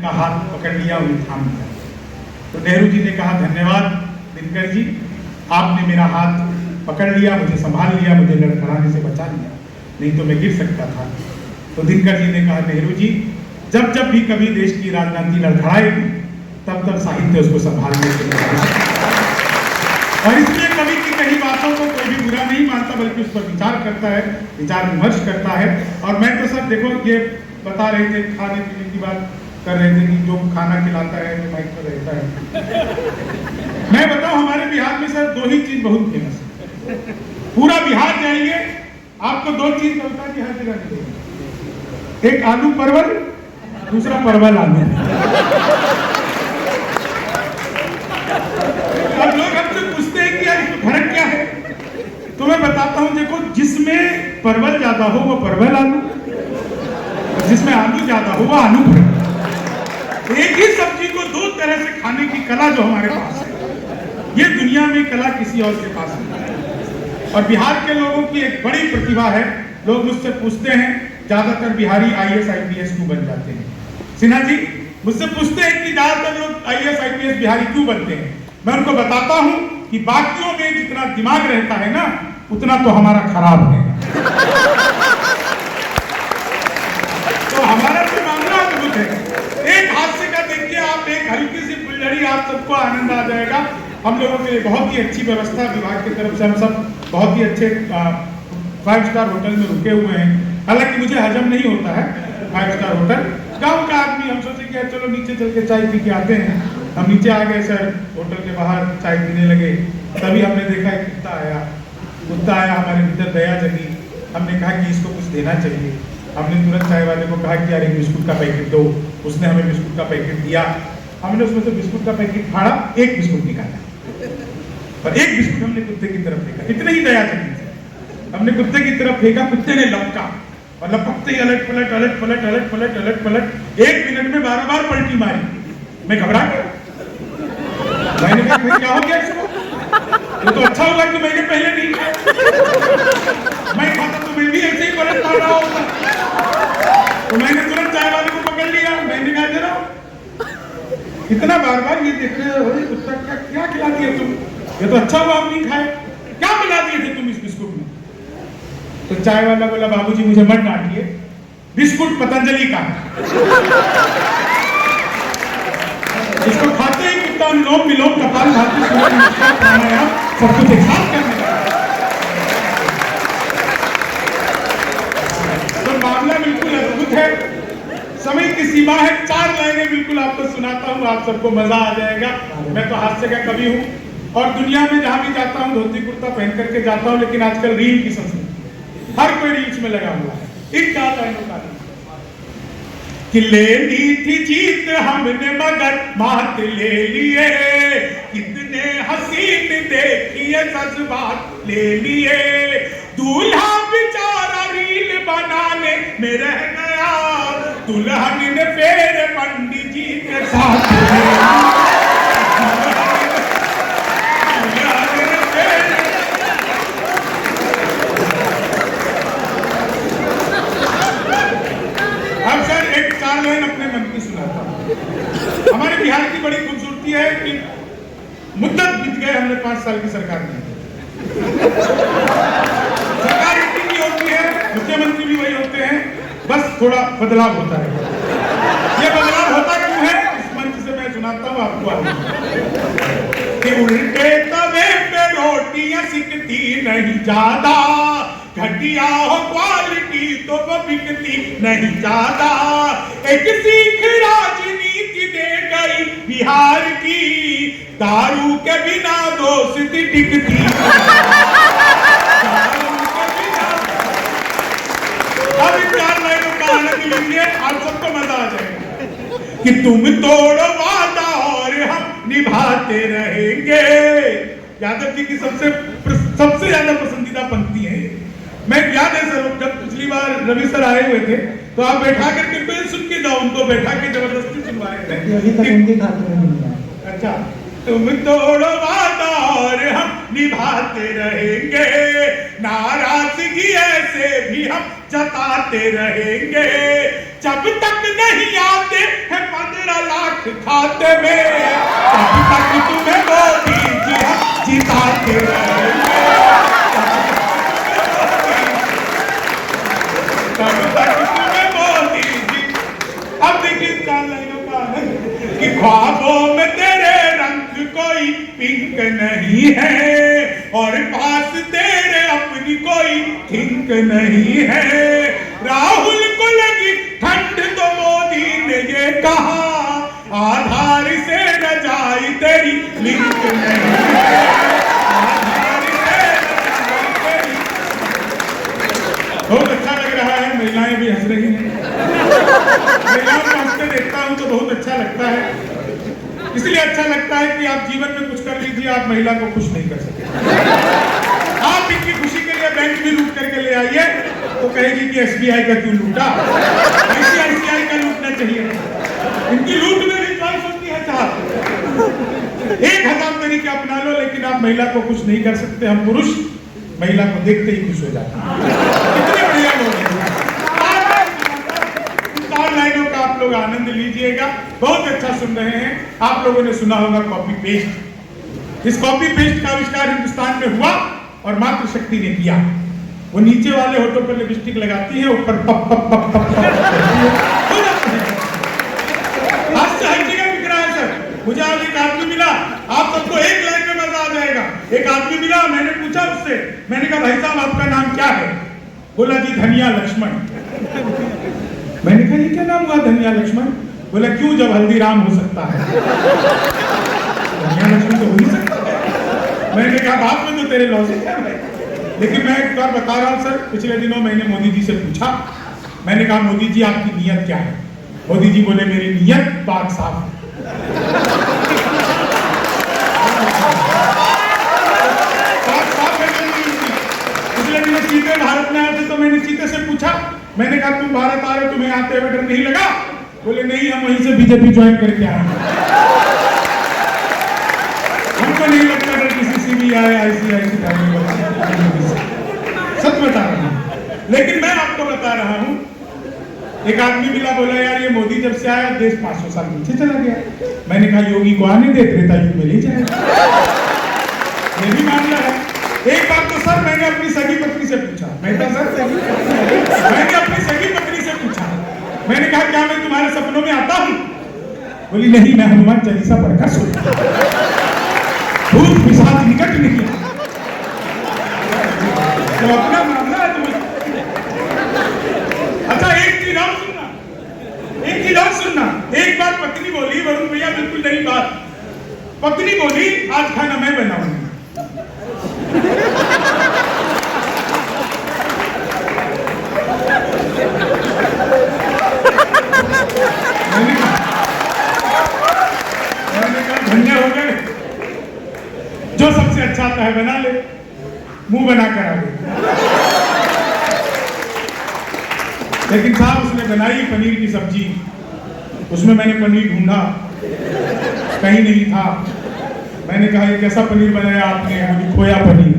का हाथ पकड़ लिया, उन्हें थाम लिया। तो नेहरू जी ने कहा, धन्यवाद दिनकर जी, आपने मेरा हाथ पकड़ लिया, मुझे संभाल लिया, मुझे लड़खड़ाने से बचा लिया, नहीं तो मैं गिर सकता था। तो दिनकर जी ने कहा, नेहरू जी, जब जब भी कभी देश की राजनीति लड़खड़ाएगी तब तब साहित्य उसको संभालने के लिए, और इसलिए कवि की कई बातों को कोई भी बुरा नहीं मानता, बल्कि उस पर विचार करता है, विचार विमर्श करता है। और मैं तो सर देखो, ये बता रहे थे, खाने पीने की बात कर रहे थे कि जो खाना खिलाता है जो माइक पर रहता है। मैं बताऊं, हमारे बिहार में सर दो ही चीज बहुत फेमस है। पूरा बिहार जाइए, आपको दो चीज मिलता है हर जगह मिलेगी, एक आलू परवल, दूसरा परवल आलू। अब लोग हमसे पूछते हैं कि यार इसमें फर्क क्या है, तो मैं बताता हूं, देखो, जिसमें परवल ज्यादा हो वो परवल आलू, और जिसमें आलू ज्यादा हो वो आलू परवल। एक ही सब्जी को दो तरह से खाने की कला जो हमारे पास है, ये दुनिया में कला किसी और के पास नहीं है। और बिहार के लोगों की एक बड़ी प्रतिभा है। लोग मुझसे पूछते हैं, ज्यादातर बिहारी IAS IPS क्यों बन जाते हैं? सिन्हा जी मुझसे पूछते हैं कि ज्यादातर लोग IAS IPS बिहारी क्यों बनते हैं? मैं उनको बताता हूं कि बाकियों में जितना दिमाग रहता है ना, उतना तो हमारा खराब है। तो हमारा जो मामला अद्भुत है। एक हादसे का देखिए आप, एक हल्की सी फुलझड़ी, आप सबको आनंद आ जाएगा। हम लोगों के लिए बहुत ही अच्छी व्यवस्था विभाग की तरफ से, हम सब बहुत ही अच्छे 5 स्टार होटल में रुके हुए हैं। हालांकि मुझे हजम नहीं होता है 5 स्टार होटल, गांव का आदमी, हम सोचे कि चलो नीचे चल के चाय पी के आते हैं। हम नीचे आ गए सर, होटल के बाहर चाय पीने लगे, तभी हमने देखा एक कुत्ता आया, हमारे भीतर दया जगी। हमने कहा कि इसको कुछ देना चाहिए। हमने तुरंत चाय वाले को कहा कि यार एक बिस्कुट का पैकेट दो। उसने हमें बिस्कुट का पैकेट दिया। हमने उसमें से बिस्कुट का पैकेट फाड़ा, एक बिस्कुट निकाला, और एक बिस्कुट हमने कुत्ते की तरफ फेंका। इतनी ही दया जगी थी, हमने कुत्ते की तरफ फेंका, कुत्ते ने लपका, और लपकते ही अलट पलट 1 मिनट में 12 बार पलटी मारी। मैं घबरा गया, मैंने कहा क्या हो गया इसको? ये तो अच्छा हुआ कि मैंने पहले नहीं खाया, मैं खाता तो मैं भी ऐसे ही पलट मार रहा होता। तो मैंने तुरंत चाय वाले को पकड़ लिया, मैंने कहा जरा इतना बार ये देख रहे हो, कुत्ता क्या खिला दिया तुम? ये तो अच्छा हुआ आप नहीं खाए, क्या मिला दिए थे तुम इस बिस्कुट में? तो चाय वाला बोला, बाबूजी मुझे मत डांटिए, बिस्कुट पतंजलि का है, इसको खाते ही कुत्ता अनुलोम विलोम कपालभाति प्राणायाम सब कुछ एक साथ करने लगा। तो मामला बिल्कुल अद्भुत है। समय की सीमा है, 4 लाइनें बिल्कुल आपको सुनाता हूँ, आप सबको मजा आ जाएगा। मैं तो हास्य का कवि हूँ, और दुनिया में जहां भी जाता हूँ धोती कुर्ता पहन करके जाता हूँ, लेकिन आजकल रील की संस्कृति, हर कोई रील्स में लगा हुआ है। इन 4 लाइनों का कि लेनी थी जीत हमने मगर मात ले लिए, कितने हसीन देखिए जज्बात ले लिए, दूल्हा बेचारा रील बनाने में रह गया, दुल्हन ने फिर पंडित जी के साथ अपने मन की सुनाता हूं। हमारे बिहार की बड़ी खूबसूरती है कि मुद्दत बीत गए, हमने 5 साल की सरकार नहीं। सरकार इतनी की होती है, मुख्यमंत्री भी वही होते हैं, बस थोड़ा बदलाव होता है। ये बदलाव होता क्यों है, इस मंच से मैं सुनाता हूं आपको। कि उल्टे तवे पे रोटियां सिकती नहीं ज्यादा, घटिया हो क्वालिटी तो वो बिकती नहीं ज्यादा, एक सीख राजनीति दे गई बिहार की, दारू के बिना दोस्ती टिकती। अब इन 4 लाइनों का आनंद लीजिए, आप सबको मजा आ जाएगा। कि तुम तोड़ो वादा और हम निभाते रहेंगे, यादव जी की सबसे ज्यादा पसंदीदा पंक्ति है। मैं याद है सर, जब पिछली बार रवि सर आए हुए थे तो आप बैठा करके पेन सुन के जाओ, उनको बैठा के जबरदस्ती सुनवाए थे। अभी तक उनके खाते में नहीं आया। अच्छा, तुम तोड़ो वादा और हम निभाते रहेंगे, नाराजगी ऐसे भी हम जताते रहेंगे, जब तक नहीं आते हैं 15 खाते में, तब तक तुम्हें मोदी जी हम जिताते रहेंगे, तब तक तुम्हें मोदी जी। अब देखिए 4 लाइनों का कि ख्वाबों में तेरे रंग कोई पिंक नहीं है, और पास तेरे अपनी कोई थिंक नहीं है। राहुल को लगी ठंड तो मोदी ने ये कहा, आधार से न जाए तेरी लिंक नहीं है, आधार से न जाए तेरी। बहुत अच्छा लग रहा है, महिलाएं भी हंस रही हैं। महिलाओं को हंसते देखता हूं तो बहुत अच्छा लगता है। इसलिए अच्छा लगता है कि आप जीवन में कुछ कर लीजिए, आप महिला को खुश नहीं कर सकते। आप इनकी खुशी के लिए बैंक भी लूट करके ले आइए तो कहेगी कि SBI का क्यों लूटा, ICICI का लूटना चाहिए। इनकी लूट में भी चॉइस होती है साहब। 1000 तरीके अपना लो, लेकिन आप महिला को खुश नहीं कर सकते। हम पुरुष महिला को देखते ही खुश हो जाते हैं। कितने बढ़िया लोग हैं। 4 लाइनों का आप लोग आनंद लीजिएगा, बहुत अच्छा सुन रहे हैं। आप लोगों ने सुना होगा कॉपी पेस्ट। इस कॉपी पेस्ट का आविष्कार हिंदुस्तान में हुआ और मातृशक्ति ने किया। वो नीचे वाले होठों पर लिपस्टिक लगाती है, ऊपर पप पप पप पप पप हास्य हर जगह बिक रहा है सर। मुझे आज एक आदमी मिला, आप सबको एक लाइन में मजा आ जाएगा। एक आदमी मिला, मैंने पूछा उससे, मैंने कहा भाई साहब आपका नाम क्या है? बोला जी धनिया लक्ष्मण। मैंने कहा ये क्या नाम हुआ धनिया लक्ष्मण? बोला क्यों, जब हल्दीराम हो सकता है धनिया लक्ष्मण तो हो नहीं सकता है। मैंने कहा बात में तो तेरे लॉजिक है भाई, लेकिन मैं एक बार बता रहा हूं सर। पिछले दिनों मैंने मोदी जी से पूछा, मैंने कहा मोदी जी आपकी नीयत क्या है? मोदी जी बोले मेरी नीयत पाक साफ है। पिछले दिनों चीते भारत में आए थे तो मैंने चीते से पूछा, मैंने कहा तुम भारत आ रहे हो, तुम्हें आते हुए डर नहीं लगा? बोले नहीं, हम वहीं से बीजेपी ज्वाइन करके आए हैं, हमको नहीं लगता डर किसी CBI ICICI। सच बता रहा हूं, लेकिन मैं आपको बता रहा हूं। एक आदमी मिला, बोला यार ये मोदी जब से आया देश 500 साल पीछे चला गया। मैंने कहा योगी को आने दे, त्रेता युग में ले जाएगा। ये भी मामला है। एक बात तो सर मैंने अपनी सगी पत्नी से पूछा, मैंने अपनी सगी पत्नी से पूछा, मैंने कहा क्या मैं तुम्हारे सपनों में आता हूं? बोली नहीं, मैं हनुमान चालीसा पढ़कर सोता, भूत पिशाच निकट नहीं। तो अपना मामला है तुम्हें। अच्छा एक चीज और सुनना, एक चीज और सुनना। एक बार पत्नी बोली, वरुण भैया बिल्कुल नई बात, पत्नी बोली आज खाना मैं बनाऊंगी। धन्य हो गए, जो सबसे अच्छा आता है बना ले, मुंह बना कर आ गए। लेकिन साहब उसने बनाई पनीर की सब्जी, उसमें मैंने पनीर ढूंढा, कहीं नहीं था। मैंने कहा ये कैसा पनीर बनाया आपने? बोली खोया पनीर।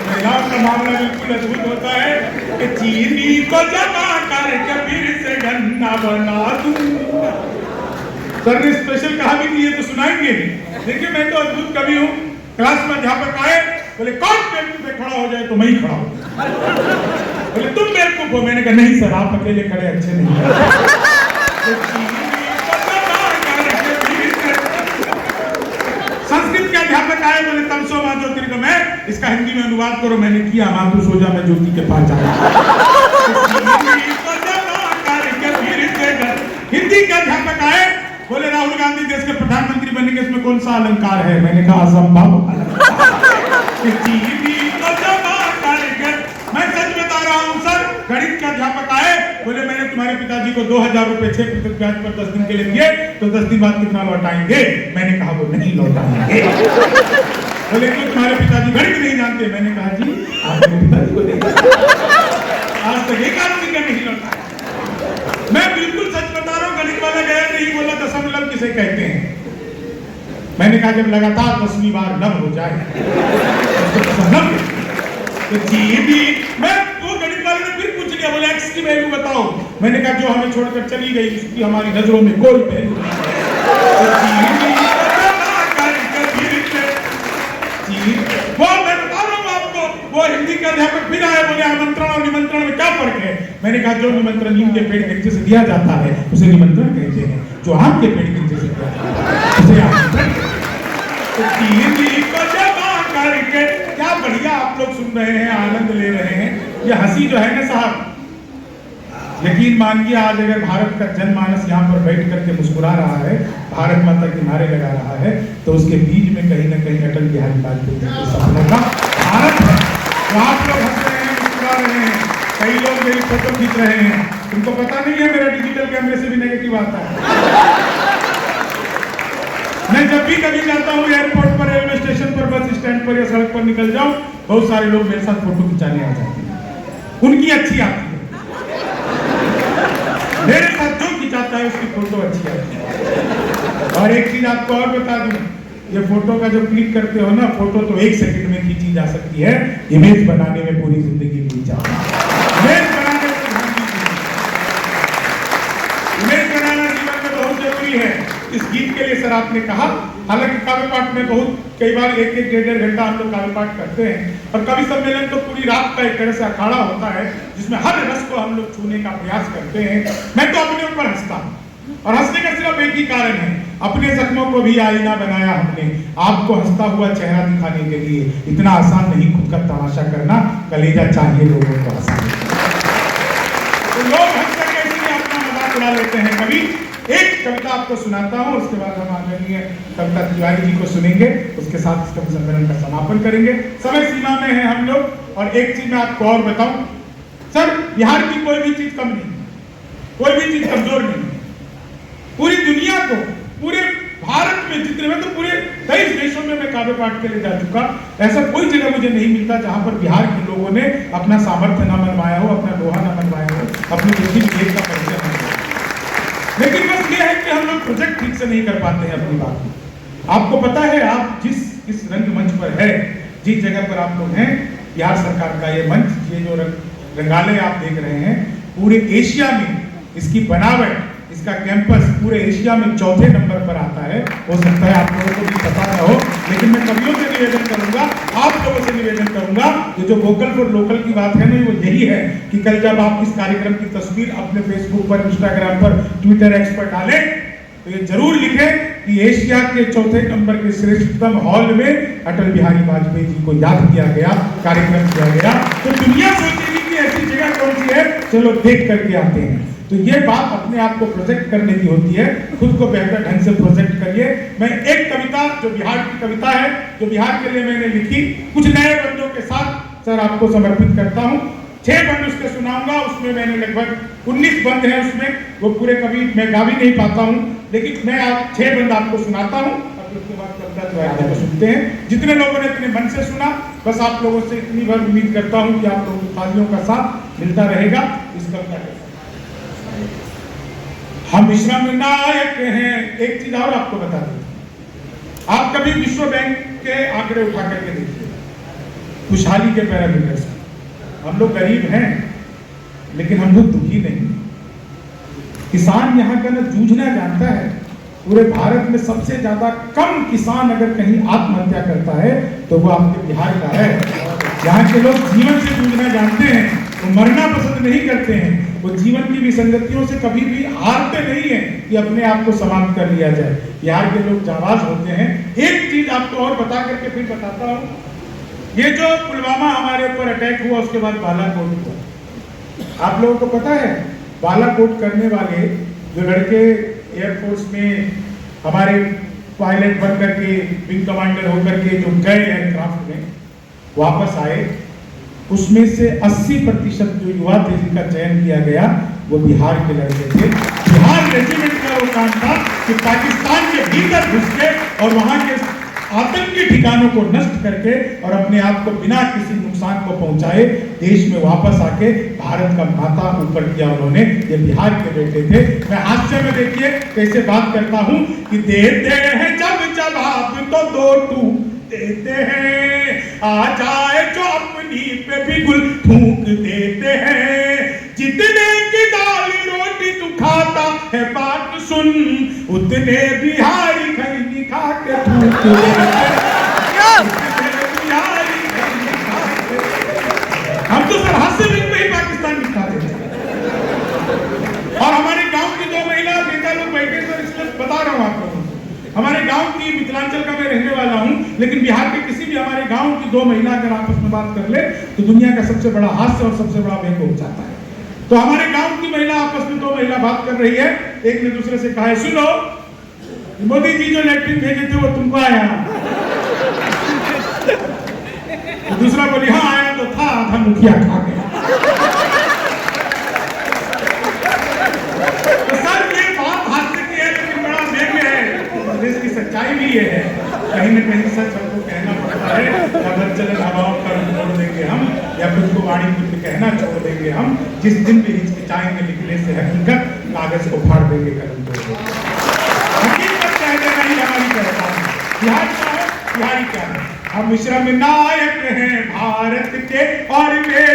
महिलाओं का मामला बिल्कुल अद्भुत होता है कि चीनी को जमा करके फिर से गन्ना बना दूंगा। सर ने स्पेशल कहा भी नहीं है तो सुनाएंगे। देखिए मैं तो अद्भुत कवि हूँ। क्लास में अध्यापक आए, बोले कौन बेवकूफ पे खड़ा हो जाए तो मैं ही खड़ा हूँ। बोले तुम बेवकूफ हो? मैंने कहा नहीं सर, आप अकेले खड़े अच्छे नहीं। संस्कृत के अध्यापक आए, बोले तमसो मा ज्योतिर्गमय, इसका हिंदी में अनुवाद करो। मैंने किया, मातु सो जा मैं ज्योति के पास जाऊंगा। हिंदी के अध्यापक आए, बोले राहुल गांधी देश के प्रधानमंत्री बनेंगे, इसमें कौन सा अलंकार है? मैंने कहा असंभव। मैं सच बता रहा हूँ सर। गणित के अध्यापक आए, बोले मैंने तुम्हारे पिताजी को 2000 रुपए 6% ब्याज पर 10 दिन के लिए दिए, तो 10 दिन बाद कितना लौटाएंगे? मैंने कहा वो नहीं लौटाएंगे। बोले क्यों, तुम्हारे पिताजी गणित नहीं जानते? मैंने कहा जी आपके पिताजी को नहीं, आज तक एक आदमी का नहीं लौटा। मैं बिल्कुल सच बता रहा हूँ। गणित वाला गया नहीं, बोला दशमलव किसे कहते हैं? मैंने कहा जब लगातार 10वीं बार लव हो जाए तो जी भी। मैं वो गणित वाले ने फिर पूछ लिया, बोले x की वैल्यू बताओ। मैंने कहा जो हमें छोड़कर चली गई उसकी हमारी नजरों में कोई पहलू नहीं। वो मैं बता रहा हूँ आपको, वो हिंदी के अध्यापक फिर आए, बोले आमंत्रण और निमंत्रण में क्या फर्क है? मैंने कहा जो निमंत्रण नीम के पेड़ के नीचे से दिया जाता है उसे निमंत्रण कहते हैं, जो आम के पेड़ के नीचे से दिया जाता है उसे आमंत्रण। करके क्या बढ़िया आप लोग सुन रहे हैं, आनंद ले रहे हैं। ये हंसी जो है ना साहब, यकीन मानिए आज अगर भारत का जनमानस यहाँ पर बैठ करके मुस्कुरा रहा है, भारत माता के नारे लगा रहा है, तो उसके बीच में कहीं ना कहीं अटल बिहारी वाजपेयी जी के सपनों का भारत है। तो आप लोग हंस रहे हैं, मुस्कुरा रहे हैं, कई लोग मेरी फोटो खींच रहे हैं, तुमको पता नहीं है मेरा डिजिटल कैमरे से भी नेगेटिव आता है। मैं जब भी कभी जाता हूँ एयरपोर्ट पर, रेलवे स्टेशन पर, बस स्टैंड पर या सड़क पर निकल जाऊं, बहुत सारे लोग मेरे साथ फोटो खिंचाने आ जाते हैं। उनकी अच्छी आती है, मेरे साथ जो खिंचाता है उसकी फोटो अच्छी आती है। और एक चीज आपको और बता दूं, ये फोटो का जो क्लिक करते हो ना, फोटो तो 1 सेकंड में खींची जा सकती है, इमेज बनाने में पूरी जिंदगी ली जाती है। इमेज बनाने में इमेज बनाना जीवन में बहुत जरूरी है। इस गीत के लिए सर आपने कहा, हालांकि काव्य पाठ में बहुत कई बार 1-1, 1.5 घंटा हम लोग काव्य पाठ करते हैं, और कवि सम्मेलन तो पूरी रात का एक तरह से अखाड़ा होता है जिसमें हर रस को हम लोग छूने का प्रयास करते हैं। मैं तो अपने ऊपर हंसता हूँ, और हंसने का सिर्फ एक ही कारण है, अपने जख्मों को भी आईना बनाया हमने, आपको हंसता हुआ चेहरा दिखाने के लिए। इतना आसान नहीं खुद का तमाशा करना, कलेजा चाहिए लोगों को हंसाने। तो लोग हंस करके इसलिए अपना मजाक उड़ा लेते हैं। कभी एक कविता आपको सुनाता हूं, उसके बाद हम आदरणीय कविता तिवारी जी को सुनेंगे, उसके साथ इस कवि सम्मेलन का समापन करेंगे। समय सीमा में है हम लोग। और एक चीज मैं आपको और बताऊं सर, बिहार की कोई भी चीज कम नहीं, कोई भी चीज कमजोर नहीं। पूरी दुनिया को, पूरे भारत में जितने में, तो पूरे 23 देशों में मैं काव्य पाठ के लिए जा चुका। ऐसा कोई जगह मुझे नहीं मिलता जहां पर बिहार के लोगों ने अपना सामर्थ्य न मनवाया हो, अपना लोहा न मनवाया हो, अपनी बुद्धि विवेक का परिचय न दिया। लेकिन बस ये है कि हम लोग प्रोजेक्ट ठीक से नहीं कर पाते हैं अपनी बात में। आपको पता है, आप इस रंगमंच पर है, जिस जगह पर आप लोग हैं, बिहार सरकार का ये मंच, ये जो रंगालय आप देख रहे हैं, पूरे एशिया में इसकी बनावट, इसका कैंपस पूरे एशिया में 4थे नंबर पर आता है। हो सकता है आप लोगों को भी पता न हो, लेकिन मैं कवियों से निवेदन करूंगा, आप लोगों से निवेदन करूंगा, ये जो वोकल फॉर लोकल की बात है ना, वो यही है कि कल जब आप इस कार्यक्रम की तस्वीर अपने फेसबुक पर, इंस्टाग्राम पर, ट्विटर एक्स पर डालें, तो ये जरूर लिखें कि एशिया के 4थे नंबर के श्रेष्ठतम हॉल में अटल बिहारी वाजपेयी जी को याद किया गया, कार्यक्रम किया गया। तो दुनिया सोचेगी कि ऐसी जगह कौन सी है, चलो देख करके आते हैं। तो ये बात अपने आप को प्रोजेक्ट करने की होती है, खुद को बेहतर ढंग से प्रोजेक्ट करिए। मैं एक कविता, जो बिहार की कविता है, जो बिहार के लिए मैंने लिखी, कुछ नए बंदों के साथ सर आपको समर्पित करता हूँ। 6 बंद उसके सुनाऊंगा, उसमें मैंने लगभग 19 बंद हैं उसमें, वो पूरे कभी मैं गा भी नहीं पाता हूँ, लेकिन मैं 6 बंद आपको सुनाता हूँ, और उसके बाद कविता तिवारी को सुनते हैं। जितने लोगों ने इतने मन से सुना, बस आप लोगों से इतनी बार उम्मीद करता हूँ कि आप लोगों की तालियों का साथ मिलता रहेगा इस कविता के साथ। हम श्रम नायक हैं। एक चीज और आपको बता दें, आप कभी विश्व बैंक के आंकड़े उठा करके देखिए, खुशहाली के पैरामीटर्स। हम लोग गरीब हैं, लेकिन हम लोग दुखी नहीं। किसान यहाँ का ना जूझना जानता है। पूरे भारत में सबसे ज्यादा कम किसान अगर कहीं आत्महत्या करता है तो वो आपके बिहार का है। यहाँ के लोग जीवन से जूझना जानते हैं, वो मरना पसंद नहीं करते हैं, वो जीवन की विसंगतियों से कभी भी हारते नहीं है कि अपने आप को समाप्त कर लिया जाए। बिहार के लोग जाबाज होते हैं। एक चीज आपको और बता करके फिर बताता हूँ, ये जो पुलवामा हमारे ऊपर अटैक हुआ, उसके बाद बालाकोट हुआ। आप लोगों को पता है, बालाकोट करने वाले जो लड़के एयरफोर्स में हमारे पायलट बन करके, विंग कमांडर होकर के जो गए एयरक्राफ्ट में वापस आए, उसमें से 80% जो युवा थे जिनका चयन किया गया, वो बिहार के लड़के थे। बिहार रेजिमेंट का वो काम था कि पाकिस्तान के भीतर घुस के और वहां के आतंकी ठिकानों को नष्ट करके और अपने आप को बिना किसी नुकसान को पहुंचाए देश में वापस आके भारत का माथा ऊपर किया उन्होंने। ये बिहार के बेटे थे। मैं हास्य में देखिए कैसे बात करता हूं कि देते हैं जब जवाब तो 2 टूक देते हैं, आ जाए जो अपनी पे भी गुल थूक देते हैं, जितने की दाल है बात सुन, उतने बिहारी खैनी खा के थूक हम तो सरहद से भी वही पाकिस्तान दिखा देते हैं। और हमारे गांव की 2 महिला नेता लोग बैठे, तो इसलिए बता रहा हूं आप लोगों को, हमारे गांव की, मिथिलांचल का मैं रहने वाला हूं, लेकिन बिहार के किसी भी हमारे गांव की 2 महिला अगर आपस में बात कर ले तो दुनिया का सबसे बड़ा हास्य और सबसे बड़ा व्यंग हो जाता है। तो हमारे गांव की महिला आपस में 2 महिला बात कर रही है, एक ने दूसरे से कहा है, सुनो मोदी जी जो लैट्रिन भेजे थे वो तुमको आया? तो दूसरा बोली हाँ आया तो था, आधा मुखिया खा गया। तो सर ये बात हास्य की है, लेकिन बड़ा व्यंग है, देश की सच्चाई भी ये है। कहीं न कहीं सच हमको कहना पड़ता है, या चलन हवाओं का छोड़ देंगे हम, या खुद को वाणी पुत्र कहना छोड़ देंगे हम, जिस दिन भी हिचकिचाएंगे लिखने से हकीकत, कागज को फाड़ देंगे कलम तोड़ देंगे। हकीकत कह देना ही हमारी पहचान है। बिहार क्या है? बिहारी क्या है? हम मिश्रा में नायक हैं भारत के, और वे